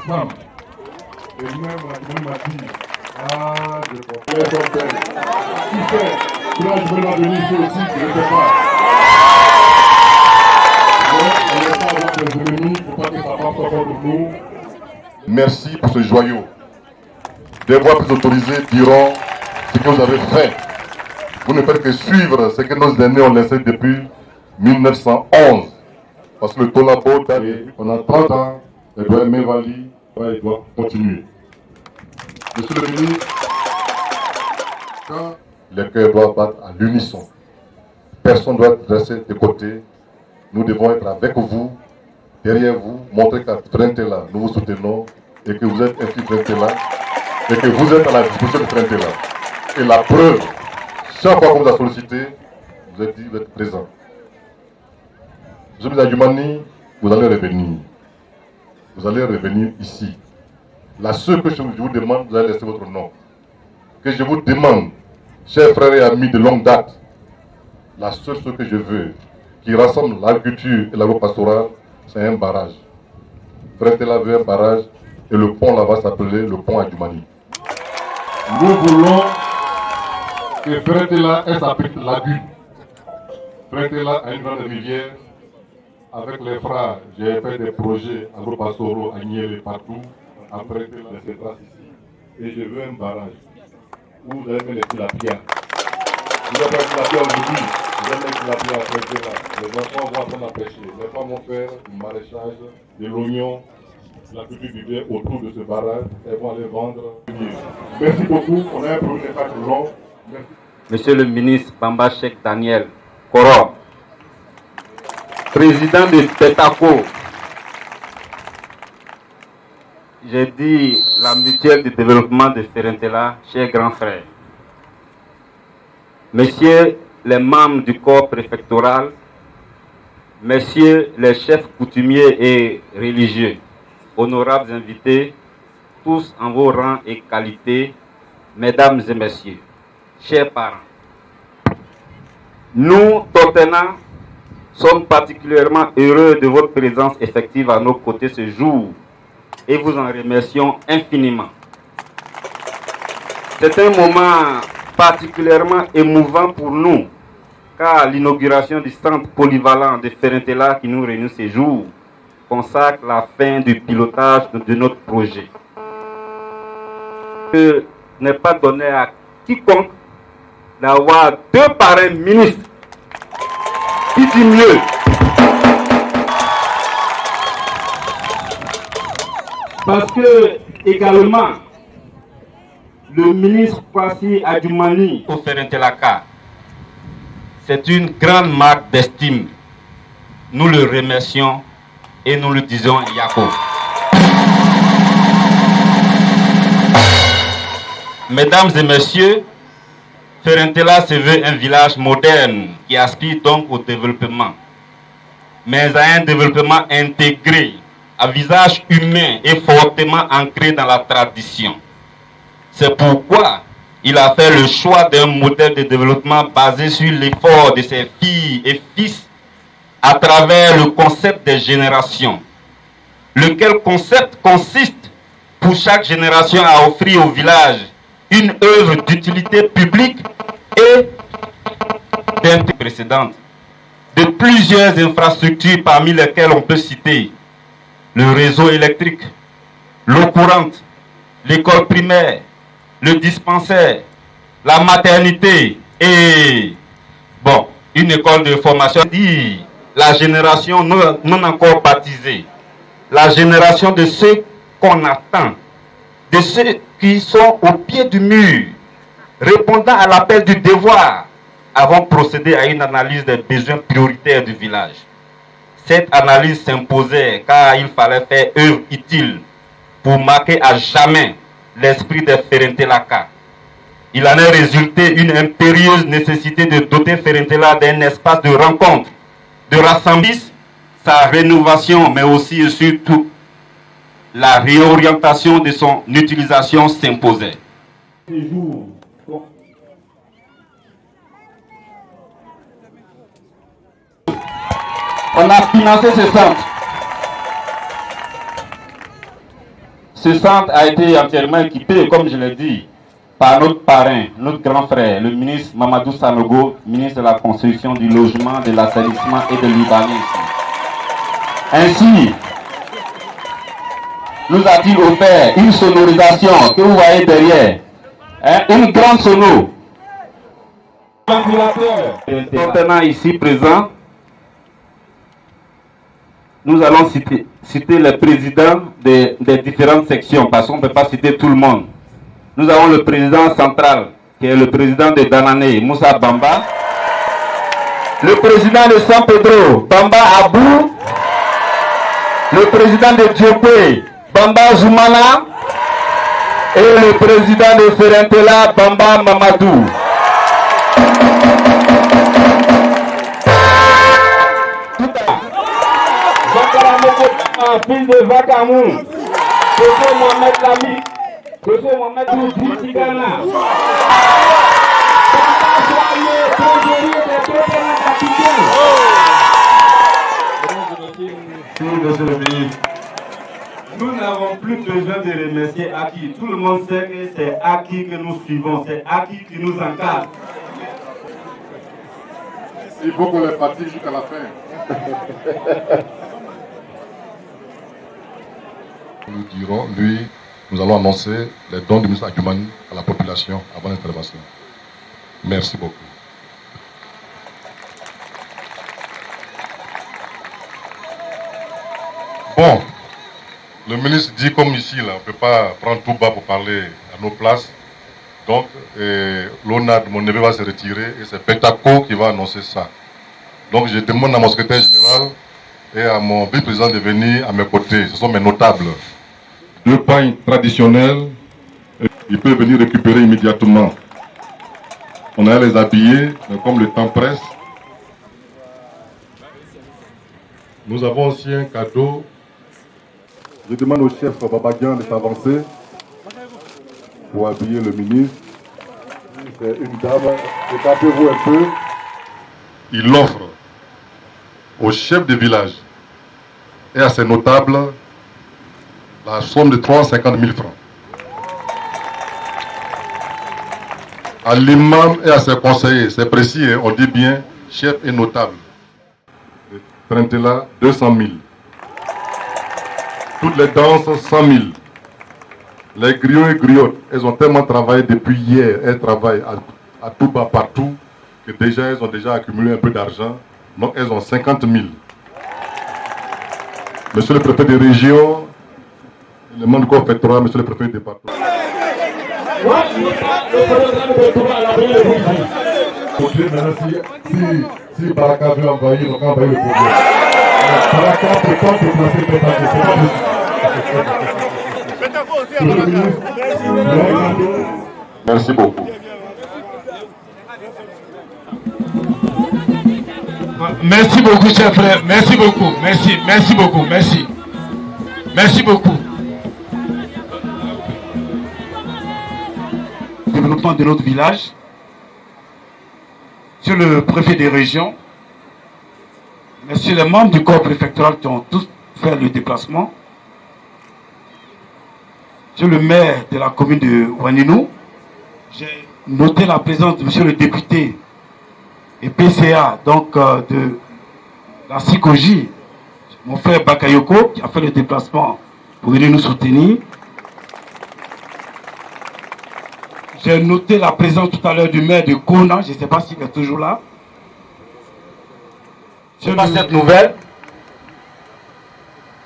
femme. Et même m'a dit, ah, je comprends son père. Qui fait? Là, je vais venir ici aussi, je ne sais pas. On n'est pas avec les ennemis, il ne faut pas que papa soit contre nous. Merci pour ce joyau. Des voix plus autorisées diront ce que vous avez fait. Vous ne faites que suivre ce que nos aînés ont laissé depuis 1911. Parce que le Tolabo, on a 30 ans, et doit Mevali, il doit continuer. Monsieur le ministre, quand les cœurs doivent battre à l'unisson, personne ne doit rester de côté. Nous devons être avec vous, derrière vous, montrer qu'à Frentela, nous vous soutenons et que vous êtes inscrit Frentela et que vous êtes à la disposition de Frentela. Et la preuve, chaque fois qu'on vous a sollicité, vous êtes dit, vous êtes présent. Monsieur le ministre Adjumani, vous allez revenir. Vous allez revenir ici. La seule que je vous demande, vous allez laisser votre nom. Que je vous demande, chers frères et amis de longue date, la seule chose que je veux, qui rassemble l'agriculture et l'agro-pastorale, c'est un barrage. Frentela veut un barrage et le pont là va s'appeler le pont Adjumani. Nous voulons que Frentela ait sa petite lagune. Frentela a une grande rivière. Avec les frères, j'ai fait des projets agro-pastoraux à Niel et partout. Après que les traces ici. Et je veux un barrage où vous allez mettre les tilapia. Vous allez mettre les tilapia aujourd'hui. Vous allez mettre les tilapia après là. Les enfants vont apprendre à pêcher. Les femmes vont faire du maraîchage, de l'oignon, la culture vivrière autour de ce barrage. Elles vont aller vendre. Merci beaucoup. On a un projet de 4 long. Monsieur le ministre Bamba Cheikh Daniel Koro, président de Tetaco, j'ai dit la mutuelle de développement de Frentela, cher grand frère. Messieurs les membres du corps préfectoral, messieurs les chefs coutumiers et religieux, honorables invités, tous en vos rangs et qualités, mesdames et messieurs, chers parents, nous, Tottenham, sommes particulièrement heureux de votre présence effective à nos côtés ce jour et vous en remercions infiniment. C'est un moment particulièrement émouvant pour nous, car l'inauguration du centre polyvalent de Frentela qui nous réunit ce jour consacre la fin du pilotage de notre projet. Ce n'est pas donné à quiconque d'avoir 2 parrains ministres. Qui dit mieux? Parce que, également, le ministre Kwasi Adjumani au Frentela, c'est une grande marque d'estime. Nous le remercions et nous le disons Yako. Mesdames et messieurs, Frentela se veut un village moderne qui aspire donc au développement, mais à un développement intégré, à visage humain et fortement ancré dans la tradition. C'est pourquoi il a fait le choix d'un modèle de développement basé sur l'effort de ses filles et fils à travers le concept des générations, lequel concept consiste pour chaque génération à offrir au village une œuvre d'utilité publique et d'intérêt précédente, de plusieurs infrastructures parmi lesquelles on peut citer le réseau électrique, l'eau courante, l'école primaire, le dispensaire, la maternité et, bon, une école de formation. Dit la génération non encore baptisée, la génération de ceux qu'on attend, de ceux qui sont au pied du mur, répondant à l'appel du devoir, avons procédé à une analyse des besoins prioritaires du village. Cette analyse s'imposait car il fallait faire œuvre utile pour marquer à jamais l'esprit de Frentela. Il en est résulté une impérieuse nécessité de doter Frentela d'un espace de rencontre, de rassemblement, sa rénovation, mais aussi et surtout la réorientation de son utilisation s'imposait. On a financé ce centre. Ce centre a été entièrement équipé, comme je l'ai dit, par notre parrain, notre grand frère, le ministre Mamadou Sanogo, ministre de la Construction, du Logement, de l'Assainissement et de l'Urbanisme. Ainsi, nous a-t-il offert une sonorisation que vous voyez derrière, une grande sono. Maintenant ici présent, nous allons citer les présidents des différentes sections, parce qu'on ne peut pas citer tout le monde. Nous avons le président central, qui est le président de Danané, Moussa Bamba. Le président de San Pedro, Bamba Abou. Le président de Djopé, Bamba Zoumana. Et le président de Ferentela, Bamba Mamadou. Fils de Vakamou, Monsieur Mohamed Lami, Monsieur Mohamed Loudou Tigana. Monsieur le ministre, nous n'avons plus besoin de remercier Aki. Tout le monde sait que c'est Aki que nous suivons, c'est Aki qui nous encadre. Il faut qu'on les partie jusqu'à la fin. Nous dirons, nous allons annoncer les dons du ministre Adjoumani à la population avant l'intervention. Merci beaucoup. Bon, le ministre dit comme ici, là, on ne peut pas prendre tout bas pour parler à nos places. Donc, l'ONAD, mon neveu, va se retirer et c'est Petako qui va annoncer ça. Donc, je demande à mon secrétaire général et à mon vice-président de venir à mes côtés. Ce sont mes notables. 2 pagnes traditionnelles, ils peuvent venir récupérer immédiatement. On a les habiller, mais comme le temps presse. Nous avons aussi un cadeau. Je demande au chef Babadian de s'avancer pour habiller le ministre. C'est une dame, écartez-vous un peu. Il offre au chef de village et à ses notables la somme de 350 000 francs. À l'imam et à ses conseillers, c'est précis, on dit bien chef et notable. Trentela, 200 000. Toutes les danses, 100 000. Les griots et griottes, elles ont tellement travaillé depuis hier, elles travaillent à tout bas partout, que déjà elles ont déjà accumulé un peu d'argent. Donc elles ont 50 000. Monsieur le préfet de région, le monde qu'on fait 3, monsieur le préfet du département. Si Baraka veut envahir, on va envahir le problème. Baraka peut pas déplacer Petako. Merci beaucoup. Merci beaucoup, cher frère. Merci beaucoup. Merci beaucoup. Merci beaucoup. Développement de notre village. Monsieur le préfet des régions, messieurs les membres du corps préfectoral qui ont tous fait le déplacement, monsieur le maire de la commune de Ouaninou, j'ai noté la présence de monsieur le député et PCA, donc de la SICOJ, mon frère Bakayoko, qui a fait le déplacement pour venir nous soutenir. J'ai noté la présence tout à l'heure du maire de Kona, je ne sais pas s'il est toujours là. Je passe cette nouvelle.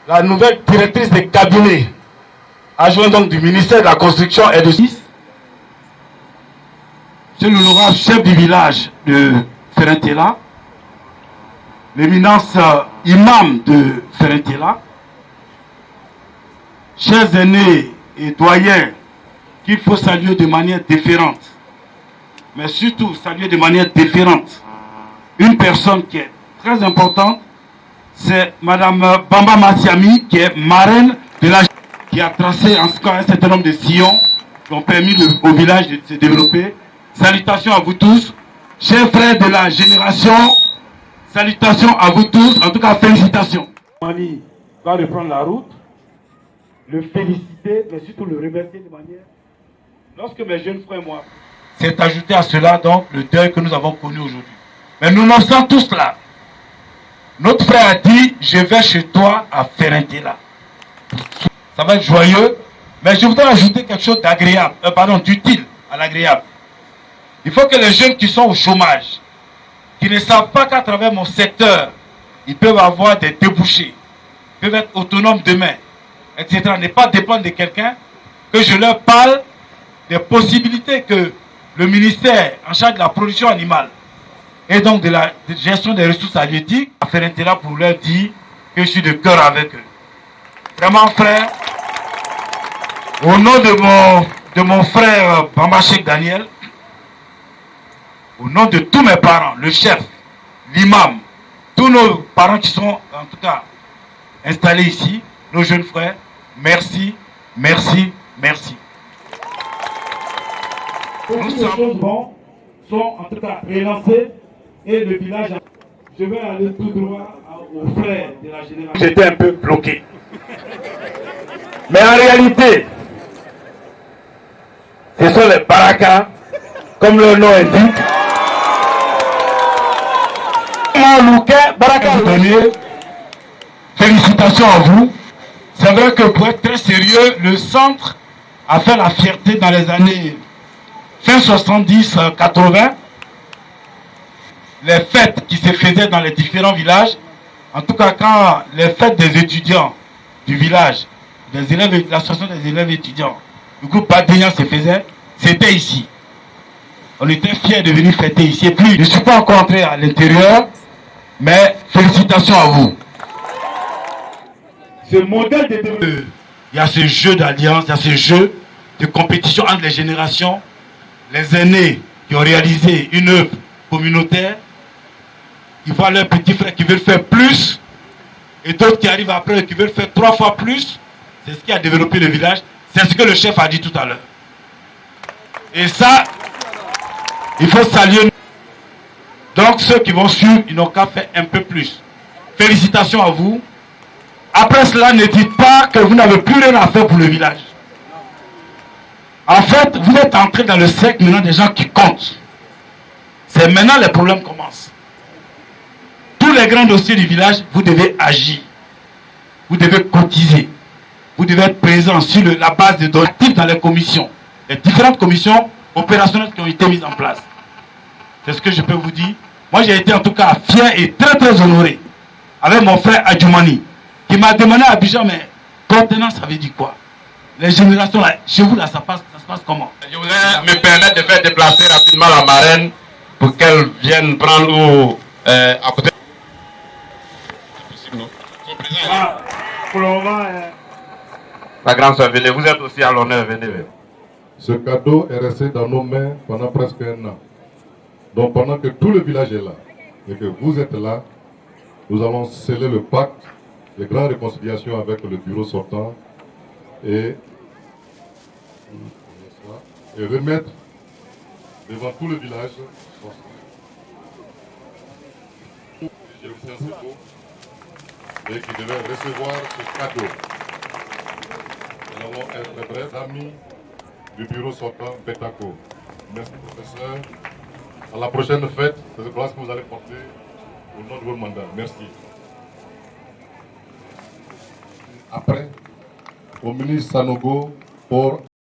La nouvelle directrice des cabinets, adjointe donc du ministère de la Construction et de Suisse. C'est l'honorable chef du village de Ferentela, l'éminence imam de Ferentela, chers aînés et doyens, qu'il faut saluer de manière différente, mais surtout saluer de manière différente une personne qui est très importante, c'est Madame Bamba Massiami, qui est marraine de la qui a tracé en ce cas un certain nombre de sillons qui ont permis au village de se développer. Salutations à vous tous, chers frères de la génération, salutations à vous tous, en tout cas félicitations. Mali va reprendre la route. le féliciter, mais surtout le remercier de manière... Lorsque mes jeunes frères et moi, c'est ajouté à cela donc le deuil que nous avons connu aujourd'hui. Mais nous n'en sommes tous là. Notre frère a dit, je vais chez toi à Ferentila. Ça va être joyeux, mais je voudrais ajouter quelque chose d'agréable, d'utile à l'agréable. Il faut que les jeunes qui sont au chômage, qui ne savent pas qu'à travers mon secteur, ils peuvent avoir des débouchés, peuvent être autonomes demain, etc. Ne pas dépendre de quelqu'un, que je leur parle des possibilités que le ministère en charge de la production animale et donc de la gestion des ressources halieutiques a fait l'intérêt pour leur dire que je suis de cœur avec eux. Vraiment, frère, au nom de mon frère Bamba Cheikh Daniel, au nom de tous mes parents, le chef, l'imam, tous nos parents qui sont en tout cas installés ici, nos jeunes frères, merci, merci, merci. Toutes les choses bonnes sont en tout cas relancées et le village, je vais aller tout droit aux frères de la génération. J'étais un peu bloqué. Mais en réalité, ce sont les barakas, comme leur nom indique. Félicitations à vous. C'est vrai que pour être très sérieux, le centre a fait la fierté dans les années fin 70-80. Les fêtes qui se faisaient dans les différents villages, en tout cas quand les fêtes des étudiants du village, des élèves, l'association des élèves étudiants, le groupe Badénian se faisait, c'était ici. On était fiers de venir fêter ici. Et puis, je ne suis pas encore entré à l'intérieur, mais félicitations à vous. Ce modèle de développement, il y a ce jeu d'alliance, il y a ce jeu de compétition entre les générations, les aînés qui ont réalisé une œuvre communautaire, ils voient leurs petits frères qui veulent faire plus, et d'autres qui arrivent après qui veulent faire 3 fois plus. C'est ce qui a développé le village, c'est ce que le chef a dit tout à l'heure. Et ça, il faut saluer. Donc ceux qui vont suivre, ils n'ont qu'à faire un peu plus. Félicitations à vous. Après cela, ne dites pas que vous n'avez plus rien à faire pour le village. En fait, vous êtes entré dans le cercle maintenant des gens qui comptent. C'est maintenant les problèmes commencent. Tous les grands dossiers du village, vous devez agir. Vous devez cotiser. Vous devez être présent sur la base de données actifs dans les commissions. Les différentes commissions opérationnelles qui ont été mises en place. C'est ce que je peux vous dire. Moi, j'ai été en tout cas fier et très très honoré avec mon frère Adjoumani, qui m'a demandé à Abidjan, mais contenance, ça veut dire quoi? Les générations, là, chez vous, là, ça se passe comment? Je voudrais me permettre de faire déplacer rapidement la marraine pour qu'elle vienne prendre à côté. Ah, pour le moment, La grande soeur, venez, vous êtes aussi à l'honneur, venez. Ce cadeau est resté dans nos mains pendant presque 1 an. Donc pendant que tout le village est là et que vous êtes là, nous allons sceller le pacte de grande réconciliation avec le bureau sortant et remettre devant tout le village et qui devait recevoir ce cadeau. Nous allons être brefs, amis du bureau sortant Betako. Merci professeur. À la prochaine fête, c'est ce que vous allez porter au nom de votre mandat. Merci. Après, au ministre Sanogo pour